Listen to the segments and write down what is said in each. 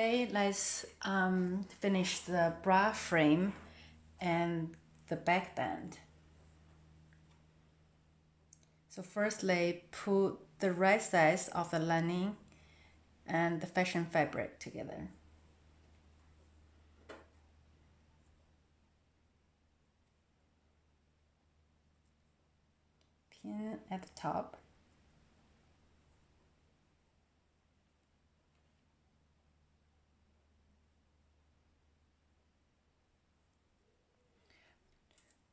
Okay, let's finish the bra frame and the backbend. So firstly, put the right sides of the lining and the fashion fabric together. Pin at the top.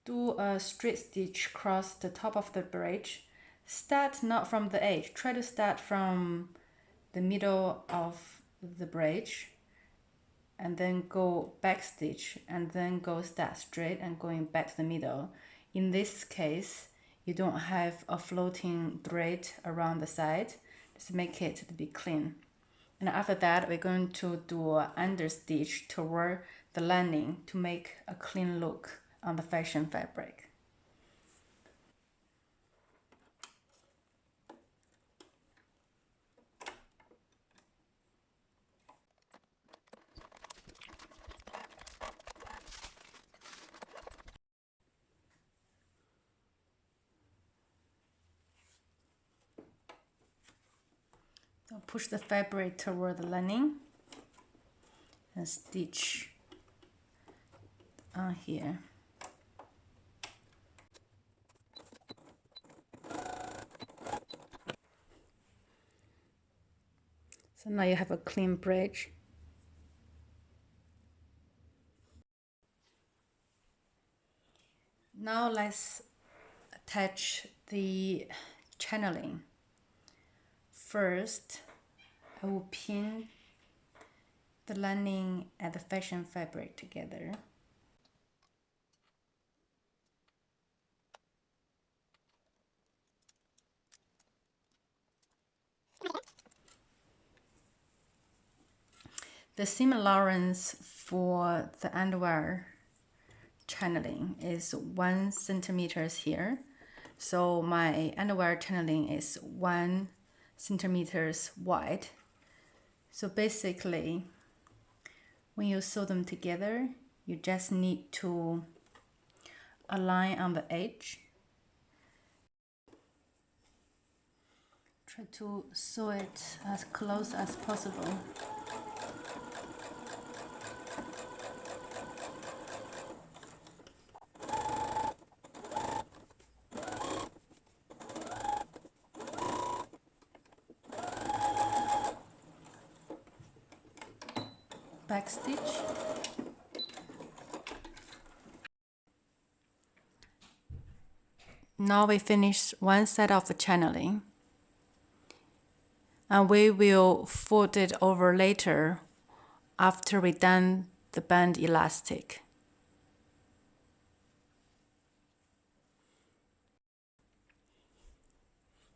Do a straight stitch across the top of the bridge. Start not from the edge. Try to start from the middle of the bridge and then go back stitch and then go start straight and going back to the middle. In this case, you don't have a floating thread around the side. Just make it to be clean. And after that, we're going to do an understitch toward the lining to make a clean look on the fashion fabric. So push the fabric toward the lining and stitch on here. So now you have a clean bridge. Now let's attach the channeling. First, I will pin the lining and the fashion fabric together. The seam allowance for the underwear channeling is 1 centimeters here. So my underwear channeling is 1 centimeters wide. So basically, when you sew them together, you just need to align on the edge. Try to sew it as close as possible. Back stitch. Now we finish one side of the channeling, and we will fold it over later after we done the band elastic.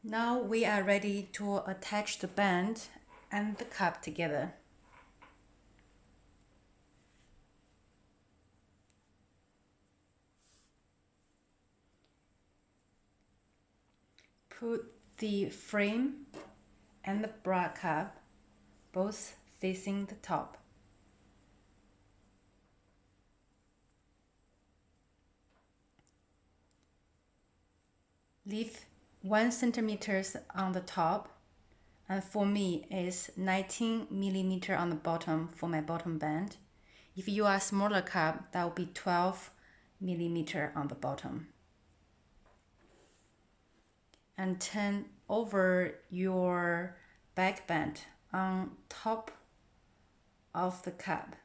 Now we are ready to attach the band and the cup together. Put the frame and the bra cup both facing the top. Leave 1 centimeter on the top, and for me is 19 millimeter on the bottom for my bottom band. If you are smaller cup, that will be 12 millimeter on the bottom. And turn over your back band on top of the cup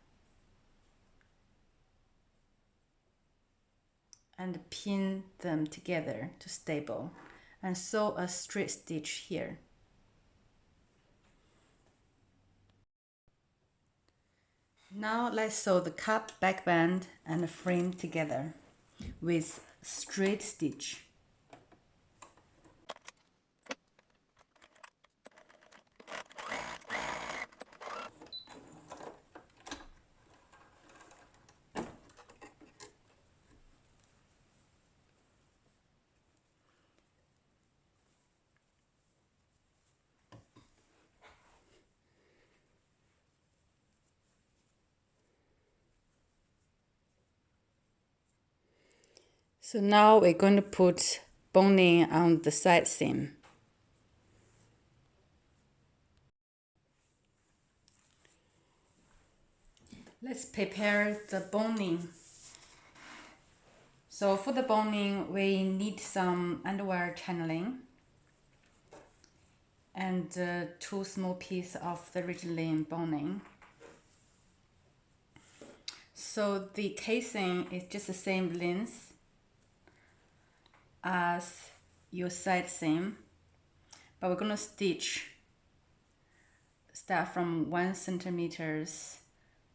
and pin them together to stable and sew a straight stitch here. Now let's sew the cup, back band and the frame together with straight stitch. So now we're going to put boning on the side seam. Let's prepare the boning. So for the boning, we need some underwire channeling and 2 small pieces of the ridgeline boning. So the casing is just the same length as your side seam, but we're going to start from 1 centimeters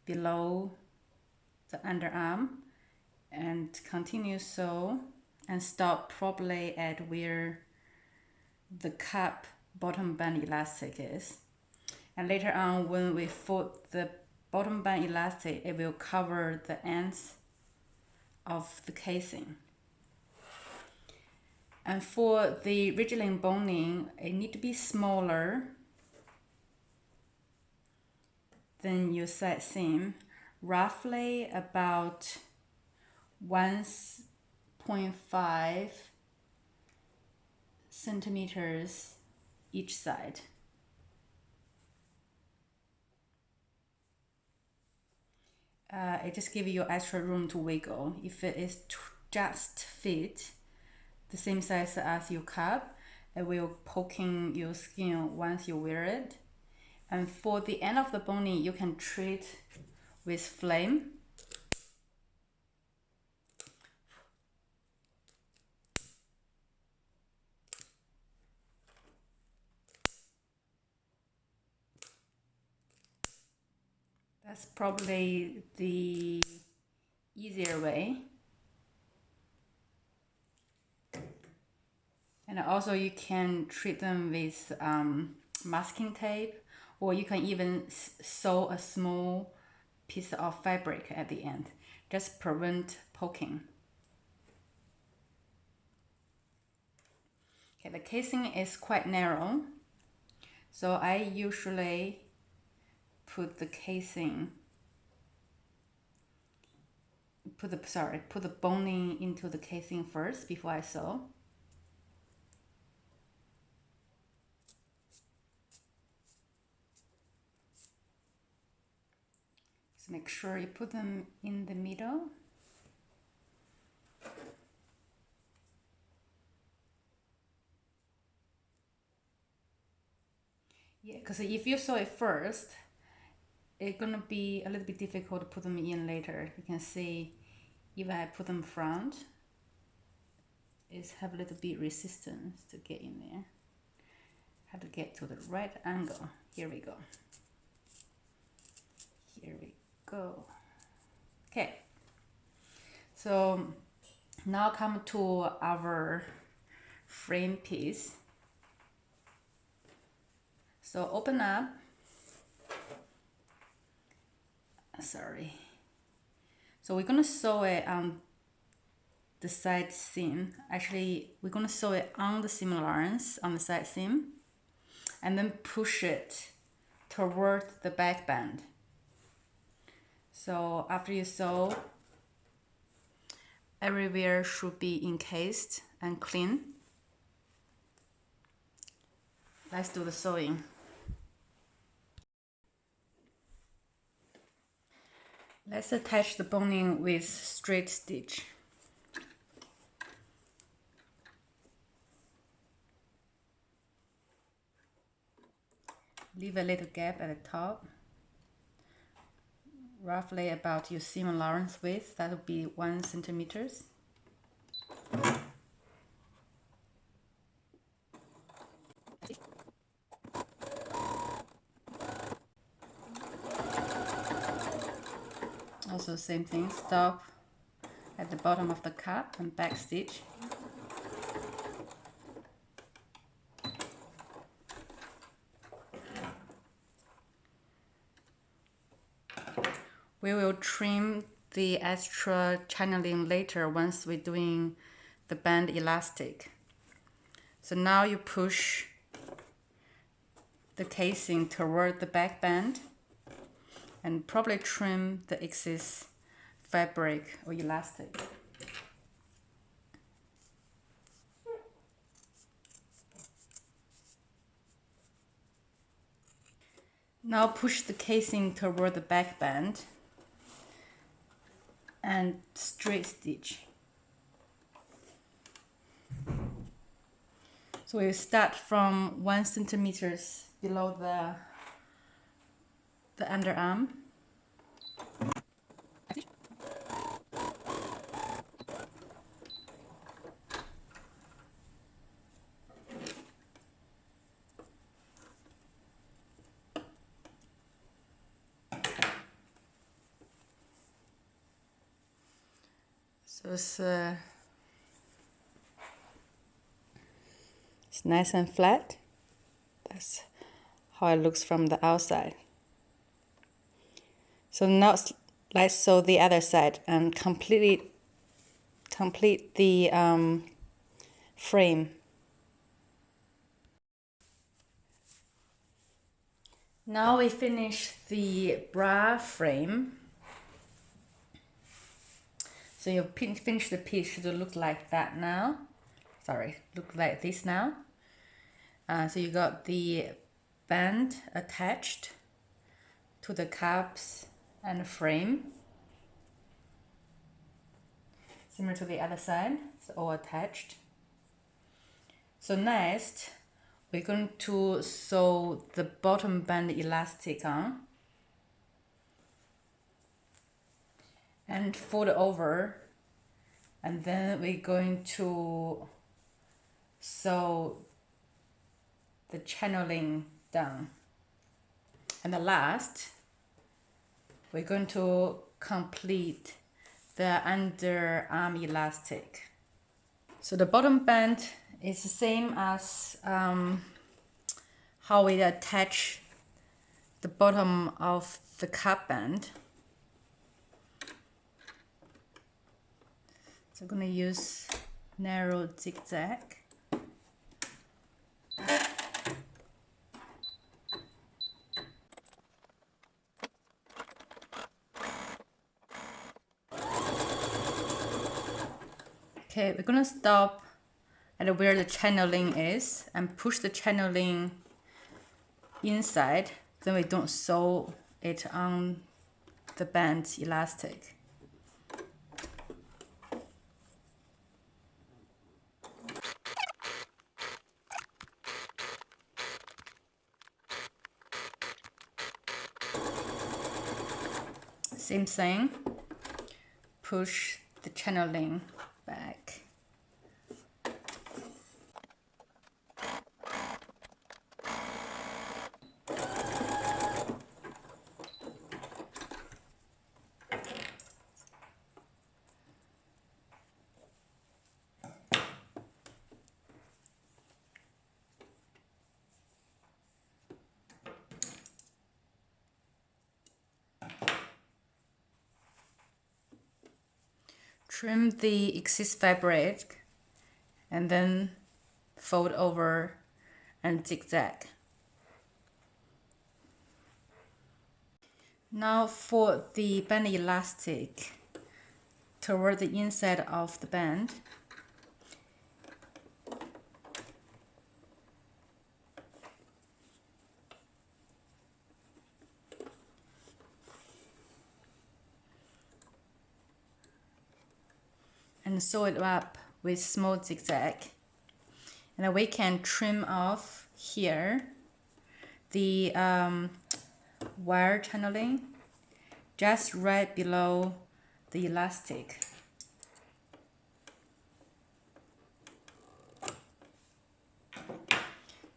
below the underarm and continue so, and stop probably at where the cap bottom band elastic is. And later on, when we fold the bottom band elastic, it will cover the ends of the casing. And for the ridgeline boning, it need to be smaller than your side seam, roughly about 1.5 centimeters each side. It just gives you extra room to wiggle. If it is just fit the same size as your cup, it will poking your skin once you wear it. And for the end of the boning, you can treat with flame. That's probably the easier way. And also you can treat them with masking tape, or you can even sew a small piece of fabric at the end. Just prevent poking. Okay, the casing is quite narrow, so I usually put the casing, put the boning into the casing first before I sew. So make sure you put them in the middle. Yeah, because if you sew it first, it's gonna be a little bit difficult to put them in later. You can see if I put them front, it's have a little bit resistance to get in there. Have to get to the right angle. Here we go. Here we go. Okay. So now come to our frame piece. So open up. Sorry. So we're gonna sew it on the side seam. Actually, we're gonna sew it on the seam allowance on the side seam, and then push it toward the back band. So after you sew, everywhere should be encased and clean. Let's do the sewing. Let's attach the boning with straight stitch. Leave a little gap at the top, roughly about your seam allowance width. That would be 1 centimeter. Also same thing, stop at the bottom of the cup and back stitch. We will trim the extra channeling later once we're doing the band elastic. So now you push the casing toward the back band and probably trim the excess fabric or elastic. Now push the casing toward the back bend and straight stitch. So we start from 1 centimeter below the underarm. So it's nice and flat. That's how it looks from the outside. So now let's sew the other side and complete the frame. Now we finish the bra frame. So your finish the piece should look like that now. Sorry, look like this now. So you got the band attached to the cups and the frame. Similar to the other side, it's all attached. So next, we're going to sew the bottom band elastic on and fold over, and then we're going to sew the channeling down. And the last, we're going to complete the underarm elastic. So the bottom band is the same as how we attach the bottom of the cup band. So I'm going to use narrow zigzag. Okay, we're going to stop at where the channeling is and push the channeling inside, then we don't sew it on the band elastic. Same thing, push the channeling back. Trim the excess fabric and then fold over and zigzag. Now for the band elastic toward the inside of the band. And sew it up with small zigzag. And then we can trim off here the wire channeling just right below the elastic.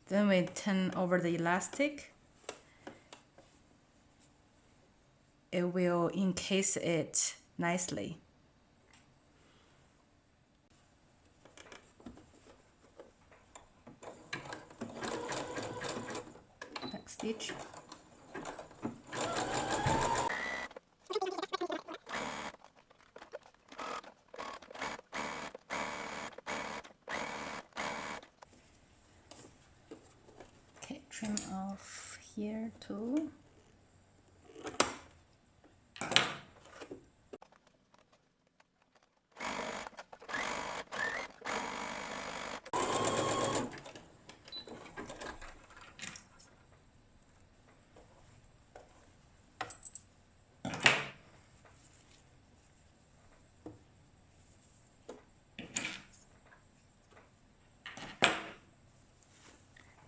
Then we turn over the elastic. It will encase it nicely. Back stitch. Okay, trim off here too.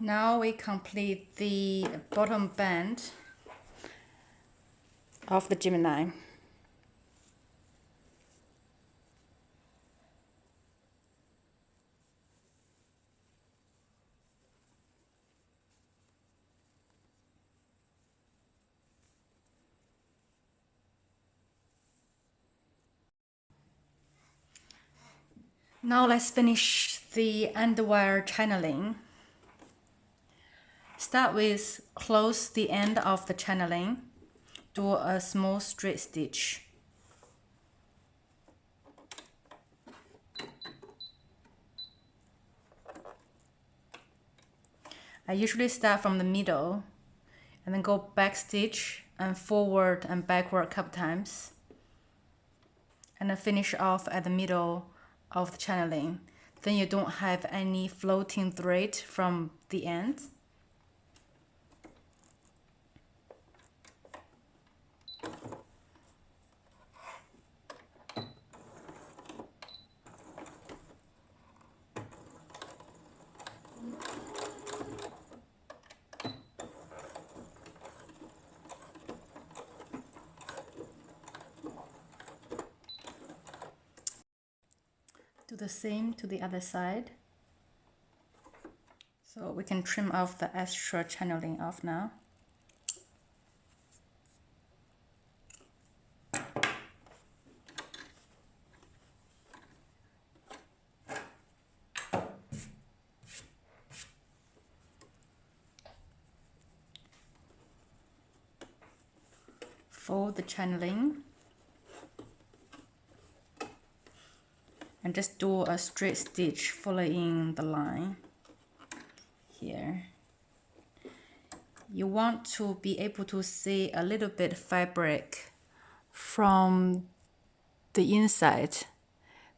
Now we complete the bottom band of the Gemini. Now let's finish the underwire channeling. Start with close the end of the channeling. Do a small straight stitch. I usually start from the middle and then go back stitch and forward and backward a couple times. And then finish off at the middle of the channeling. Then you don't have any floating thread from the end. Do the same to the other side. So we can trim off the extra channeling off now. Fold the channeling and just do a straight stitch following the line here. You want to be able to see a little bit fabric from the inside.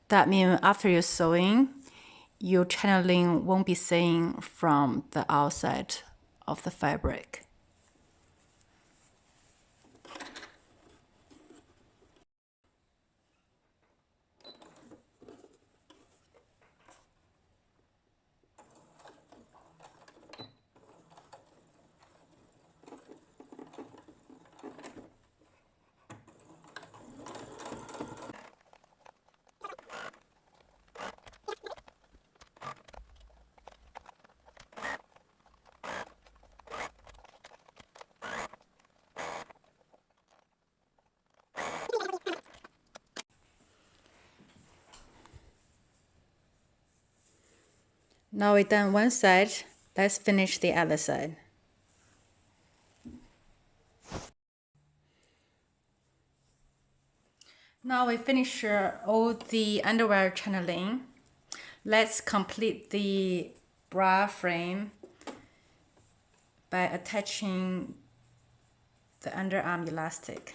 That means after you're sewing, your channeling won't be seen from the outside of the fabric. Now we've done one side, let's finish the other side. Now we finish all the underwear channeling. Let's complete the bra frame by attaching the underarm elastic.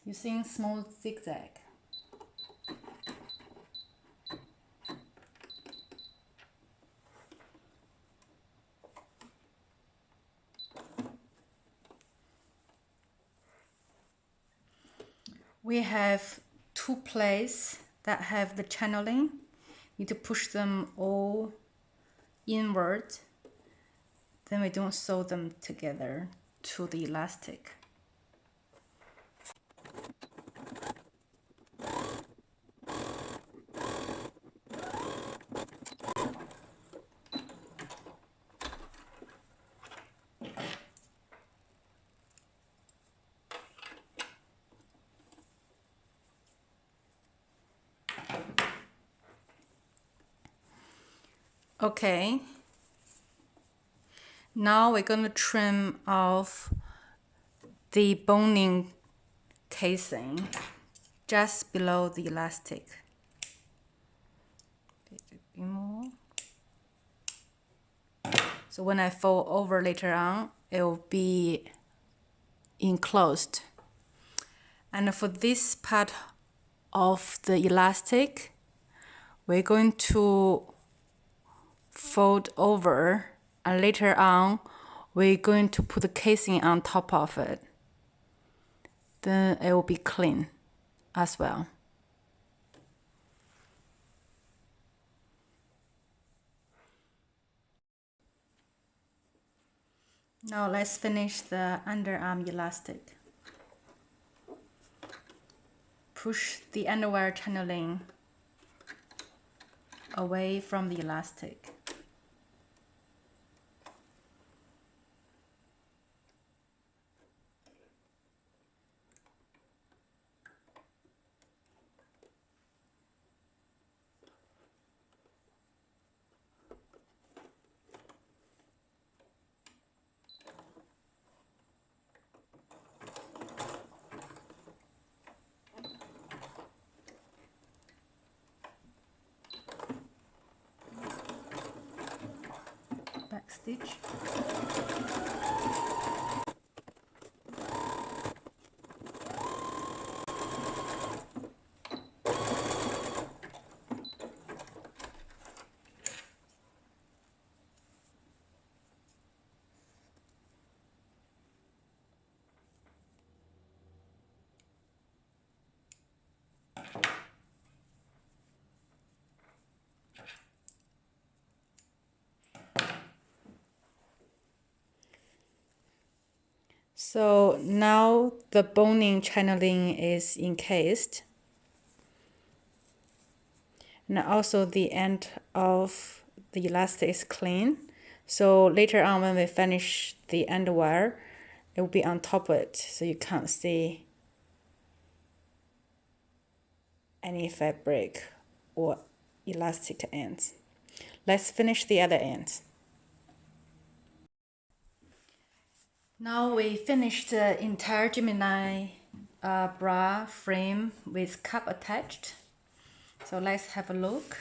Using small zigzag. We have two plates that have the channeling. You need to push them all inward. Then we don't sew them together to the elastic. Okay, now we're going to trim off the boning casing just below the elastic. A bit more. So when I fold over later on, it will be enclosed. And for this part of the elastic, we're going to fold over and later on we're going to put the casing on top of it. Then it will be clean as well. Now let's finish the underarm elastic. Push the underwire channeling away from the elastic. Back stitch. So now the boning channeling is encased. And also the end of the elastic is clean. So later on when we finish the underwire, it will be on top of it, so you can't see any fabric or elastic ends. Let's finish the other ends. Now we finished the entire Gemini bra frame with cup attached. So let's have a look.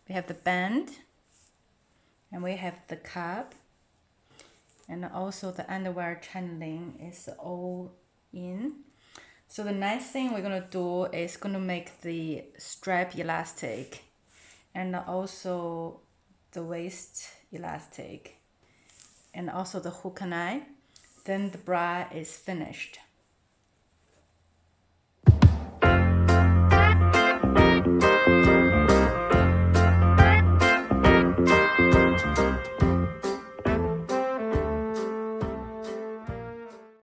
We have the band, and we have the cup, and also the underwire channeling is all in. So the next thing we're gonna do is gonna make the strap elastic and also the waist elastic and also the hook and eye. Then the bra is finished.